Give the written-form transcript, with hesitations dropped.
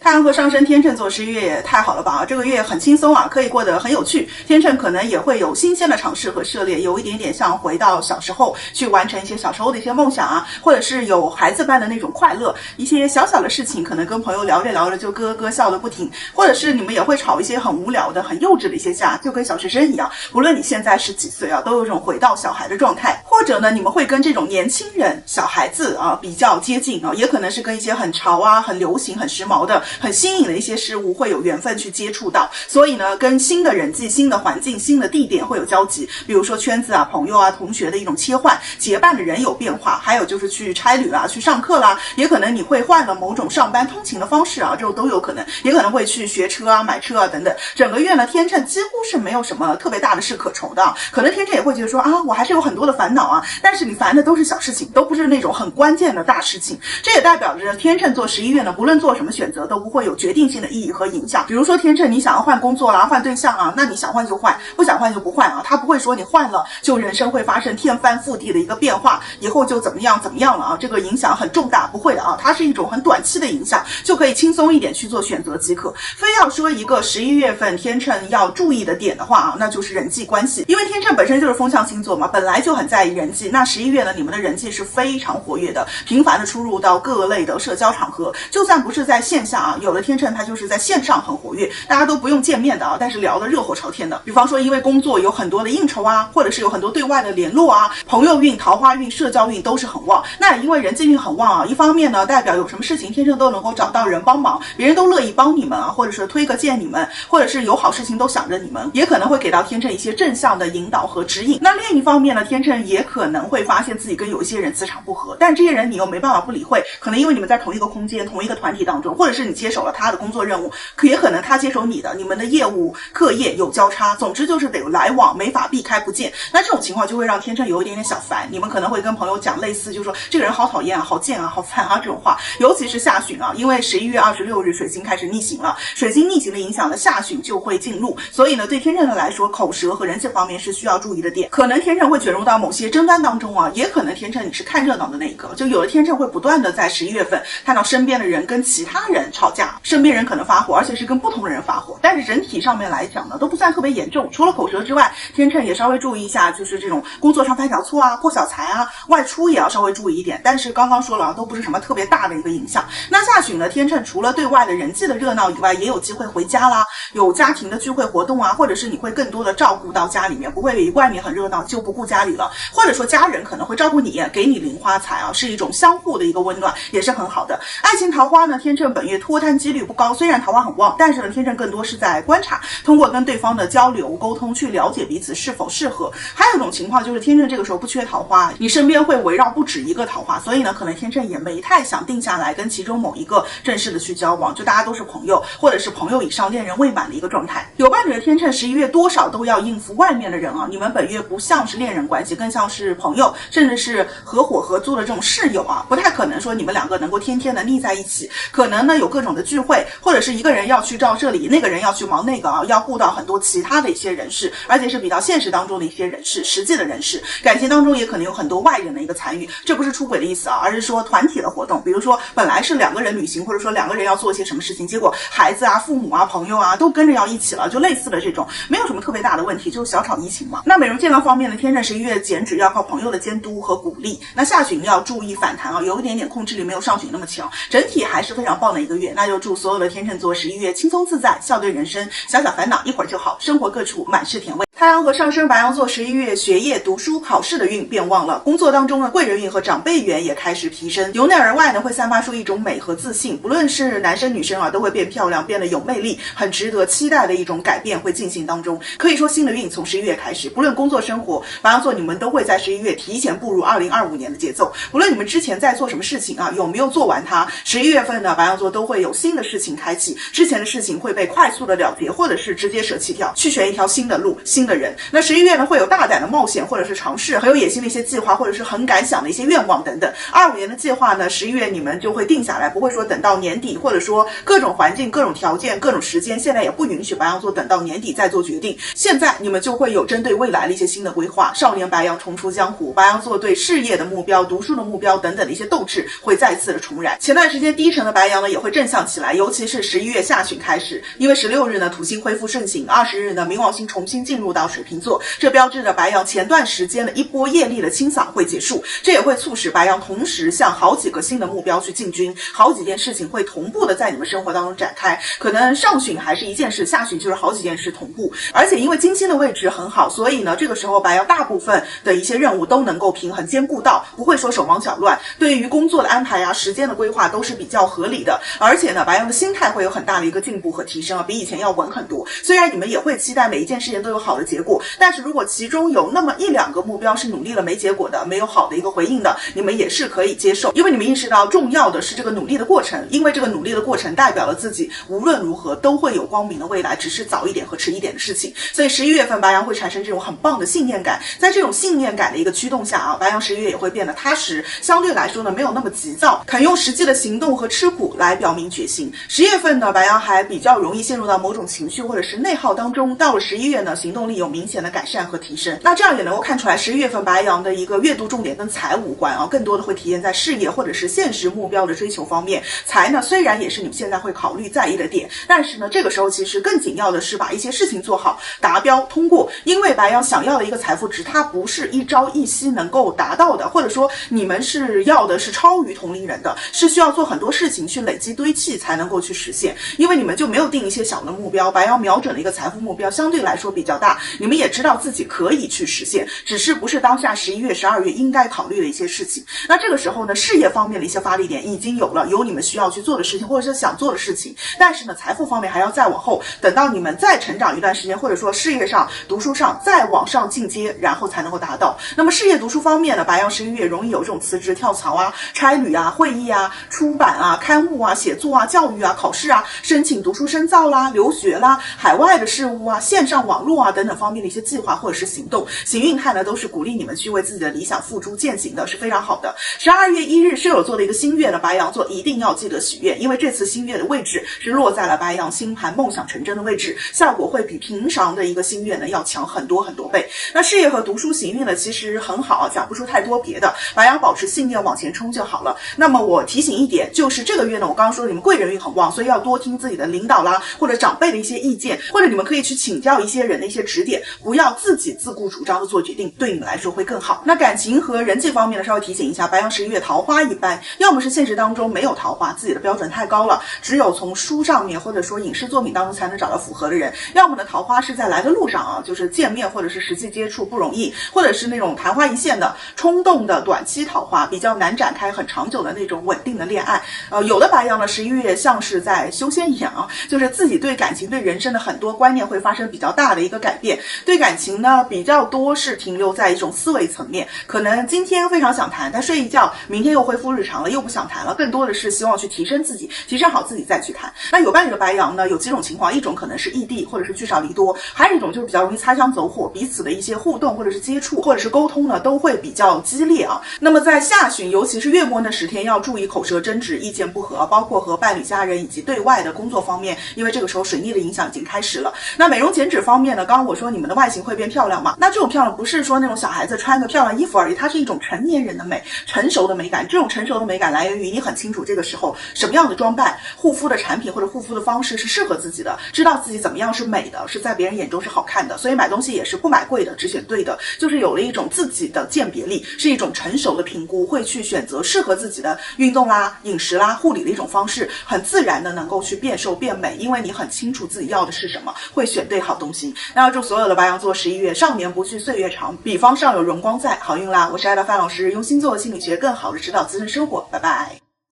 太阳和上升天秤座11月也太好了吧，这个月很轻松啊，可以过得很有趣。天秤可能也会有新鲜的尝试和涉猎，有一点点像回到小时候去完成一些小时候的一些梦想啊，或者是有孩子般的那种快乐，一些小小的事情可能跟朋友聊着聊着就咯咯笑得不停，或者是你们也会吵一些很无聊的很幼稚的一些架，就跟小学生一样，不论你现在是几岁啊，都有一种回到小孩的状态。或者呢，你们会跟这种年轻人小孩子啊比较接近啊，也可能是跟一些很潮啊很流行很时髦的很新颖的一些事物会有缘分去接触到，所以呢跟新的人际新的环境新的地点会有交集，比如说圈子啊朋友啊同学的一种切换，结伴的人有变化，还有就是去差旅啦去上课啦，也可能你会换了某种上班通勤的方式啊，这种都有可能，也可能会去学车啊买车啊等等。整个月呢天秤几乎是没有什么特别大的事可愁的，可能天秤也会觉得说啊我还是有很多的烦恼啊，但是你烦的都是小事情，都不是那种很关键的大事情。这也代表着天秤座11月呢不论做什么选择都不会有决定性的意义和影响。比如说天秤你想要换工作啦换对象啊，那你想换就换，不想换就不换啊，他不会说你换了就人生会发生天翻覆地的一个变化，以后就怎么样了啊，这个影响很重大，不会的啊，它是一种很短期的影响，就可以轻松一点去做选择即可。非要说一个11月份天秤要注意的点的话啊，那就是人际关系，因为天秤本身就是风象星座嘛，本来就很在意人际，那11月呢你们的人际是非常活跃的，频繁的出入到各类的社交场合，就算不是在线下啊，有的天秤它就是在线上很活跃，大家都不用见面的啊，但是聊得热火朝天的。比方说因为工作有很多的应酬啊，或者是有很多对外的联络啊，朋友运桃花运社交运都是很旺。那因为人际运很旺啊，一方面呢代表有什么事情天秤都能够找到人帮忙，别人都乐意帮你们啊，或者是推个荐你们，或者是有好事情都想着你们，也可能会给到天秤一些正向的引导和指引。那另一方面呢，天秤也可能会发现自己跟有一些人磁场不合，但这些人你又没办法不理会，可能因为你们在同一个空间同一个团体当中，或者是你接手了他的工作任务，也可能他接手你的，你们的业务课业有交叉，总之就是得有来往，没法避开不见。那这种情况就会让天秤有一点点小烦，你们可能会跟朋友讲类似就是说这个人好讨厌啊好贱啊好烦啊这种话，尤其是下旬啊，因为11月26日水星开始逆行了，水星逆行的影响呢下旬就会进入，所以呢对天秤的来说口舌和人际方面是需要注意的点。可能天秤会卷入到某些争端当中啊，也可能天秤你是看热闹的那一个，就有的天秤会不断的在11月份看到身边的人跟其他人吵架，身边人可能发火，而且是跟不同的人发火，但是整体上面来讲呢都不算特别严重，除了口舌之外，天秤也稍微注意一下，就是这种工作上犯小错啊破小财啊，外出也要稍微注意一点，但是刚刚说了啊，都不是什么特别大的一个影响。那下旬呢天秤除了对外的人际的热闹以外，也有机会回家啦，有家庭的聚会活动啊，或者是你会更多的照顾到家里面，不会外面很热闹就不顾家里了，或者说家人可能会照顾你，给你零花财啊，是一种相互的一个温暖，也是很好的。爱情桃花呢天秤本月脱单几率不高，虽然桃花很旺，但是呢天秤更多是在观察，通过跟对方的交流沟通去了解彼此是否适合。还有一种情况就是天秤这个时候不缺桃花，你身边会围绕不止一个桃花，所以呢可能天秤也没太想定下来跟其中某一个正式的去交往，就大家都是朋友，或者是朋友以上恋人未满的一个状态。有伴侣的天秤11月多少都要应付外面的人啊，你们本月不像是恋人关系，更像是朋友，甚至是合伙合租的这种室友啊，不太可能说你们两个能够天天的腻在一起，可能呢有各种的聚会，或者是一个人要去照这里，那个人要去忙那个啊，要顾到很多其他的一些人事，而且是比较现实当中的一些人事，实际的人事，感情当中也可能有很多外人的一个参与，这不是出轨的意思啊，而是说团体的活动，比如说本来是2个人旅行，或者说2个人要做一些什么事情，结果孩子啊父母啊朋友啊都跟着要一起了，就类似的这种没有什么特别大的问题，就是小吵怡情嘛。那美容健康方面呢，天秤11月减脂要靠朋友的监督和鼓励，那下旬要注意反弹啊，有一点点控制力没有上旬那么强，整体还是非常棒的一个月。那就祝所有的天秤座11月轻松自在，笑对人生，小小烦恼一会儿就好，生活各处满是甜味。太阳和上升白羊座11月学业读书考试的运变旺了，工作当中呢贵人运和长辈缘也开始提升，由内而外呢会散发出一种美和自信，不论是男生女生啊都会变漂亮，变得有魅力，很值得期待的一种改变会进行当中。可以说新的运从11月开始，不论工作生活，白羊座你们都会在11月提前步入2025年的节奏，不论你们之前在做什么事情啊，有没有做完它，11月份呢白羊座都会有新的事情开启，之前的事情会被快速的了结，或者是直接舍弃掉，去选一条新的路新的的人。那11月呢，会有大胆的冒险或者是尝试，很有野心的一些计划，或者是很敢想的一些愿望等等。25年的计划呢，11月你们就会定下来，不会说等到年底，或者说各种环境、各种条件、各种时间，现在也不允许白羊座等到年底再做决定。现在你们就会有针对未来的一些新的规划。少年白羊重出江湖，白羊座对事业的目标、读书的目标等等的一些斗志会再次的重燃。前段时间低沉的白羊呢也会正向起来，尤其是11月下旬开始，因为16日呢土星恢复顺行，20日呢冥王星重新进入到水瓶座，这标志着白羊前段时间的一波业力的清扫会结束，这也会促使白羊同时向好几个新的目标去进军，好几件事情会同步的在你们生活当中展开，可能上旬还是一件事，下旬就是好几件事同步。而且因为金星的位置很好，所以呢这个时候白羊大部分的一些任务都能够平衡兼顾到，不会说手忙脚乱，对于工作的安排啊、时间的规划都是比较合理的。而且呢白羊的心态会有很大的一个进步和提升啊，比以前要稳很多。虽然你们也会期待每一件事情都有好的结果，但是如果其中有那么一两个目标是努力了没结果的，没有好的一个回应的，你们也是可以接受，因为你们意识到重要的是这个努力的过程，因为这个努力的过程代表了自己无论如何都会有光明的未来，只是早一点和迟一点的事情。所以11月份白羊会产生这种很棒的信念感，在这种信念感的一个驱动下啊，白羊11月也会变得踏实，相对来说呢没有那么急躁，肯用实际的行动和吃苦来表明决心。10月份呢白羊还比较容易陷入到某种情绪或者是内耗当中，到了11月呢行动力有明显的改善和提升。那这样也能够看出来11月份白羊的一个阅读重点跟财无关啊，更多的会体现在事业或者是现实目标的追求方面。财呢虽然也是你们现在会考虑在意的点，但是呢这个时候其实更紧要的是把一些事情做好，达标通过。因为白羊想要的一个财富值，它不是一朝一夕能够达到的，或者说你们是要的是超于同龄人的，是需要做很多事情去累积堆砌才能够去实现。因为你们就没有定一些小的目标，白羊瞄准的一个财富目标相对来说比较大，你们也知道自己可以去实现，只是不是当下11月、12月应该考虑的一些事情。那这个时候呢，事业方面的一些发力点已经有了，有你们需要去做的事情，或者是想做的事情，但是呢，财富方面还要再往后，等到你们再成长一段时间，或者说事业上、读书上再往上进阶，然后才能够达到。那么事业、读书方面呢，白羊11月容易有这种辞职、跳槽啊、差旅啊、会议啊、出版啊、刊物啊、写作啊、教育啊、考试啊、申请读书深造啦、留学啦、海外的事务啊、线上网络啊等等方面的一些计划或者是行动。行运看呢，都是鼓励你们去为自己的理想付诸践行的，是非常好的。12月1日射手座的一个新月呢，白羊座一定要记得许愿，因为这次新月的位置是落在了白羊星盘梦想成真的位置，效果会比平常的一个新月呢要强很多很多倍。那事业和读书行运呢其实很好，讲不出太多别的，白羊保持信念往前冲就好了。那么我提醒一点，就是这个月呢，我刚刚说你们贵人运很旺，所以要多听自己的领导啦或者长辈的一些意见，或者你们可以去请教一些人的一些指点，不要自己自顾主张的做决定，对你们来说会更好。那感情和人际方面呢，稍微提醒一下，白羊11月桃花一般，要么是现实当中没有桃花，自己的标准太高了，只有从书上面或者说影视作品当中才能找到符合的人，要么呢桃花是在来的路上啊，就是见面或者是实际接触不容易，或者是那种昙花一现的冲动的短期桃花，比较难展开很长久的那种稳定的恋爱。有的白羊呢11月像是在修仙一样啊，就是自己对感情对人生的很多观念会发生比较大的一个改变，对感情呢比较多是停留在一种思维层面，可能今天非常想谈，但睡一觉明天又恢复日常了，又不想谈了，更多的是希望去提升自己，提升好自己再去谈。那有伴侣的白羊呢有几种情况，一种可能是异地或者是聚少离多，还有一种就是比较容易擦枪走火，彼此的一些互动或者是接触或者是沟通呢都会比较激烈啊。那么在下旬尤其是月末那10天要注意口舌争执、意见不合，包括和伴侣、家人以及对外的工作方面，因为这个时候水逆的影响已经开始了。那美容减脂方面呢，刚刚我说你们的外形会变漂亮嘛，那这种漂亮不是说那种小孩子穿个漂亮衣服而已，它是一种成年人的美，成熟的美感。这种成熟的美感来源于你很清楚这个时候什么样的装扮、护肤的产品或者护肤的方式是适合自己的，知道自己怎么样是美的，是在别人眼中是好看的，所以买东西也是不买贵的，只选对的，就是有了一种自己的鉴别力，是一种成熟的评估，会去选择适合自己的运动啦、饮食啦、护理的一种方式，很自然的能够去变瘦变美，因为你很清楚自己要的是什么，会选对好东西。那要祝所有的白羊座11月少年不惧岁月长，比方上有荣光在，好运啦！我是爱大范老师，用星座心理学更好的指导自身生活，拜拜。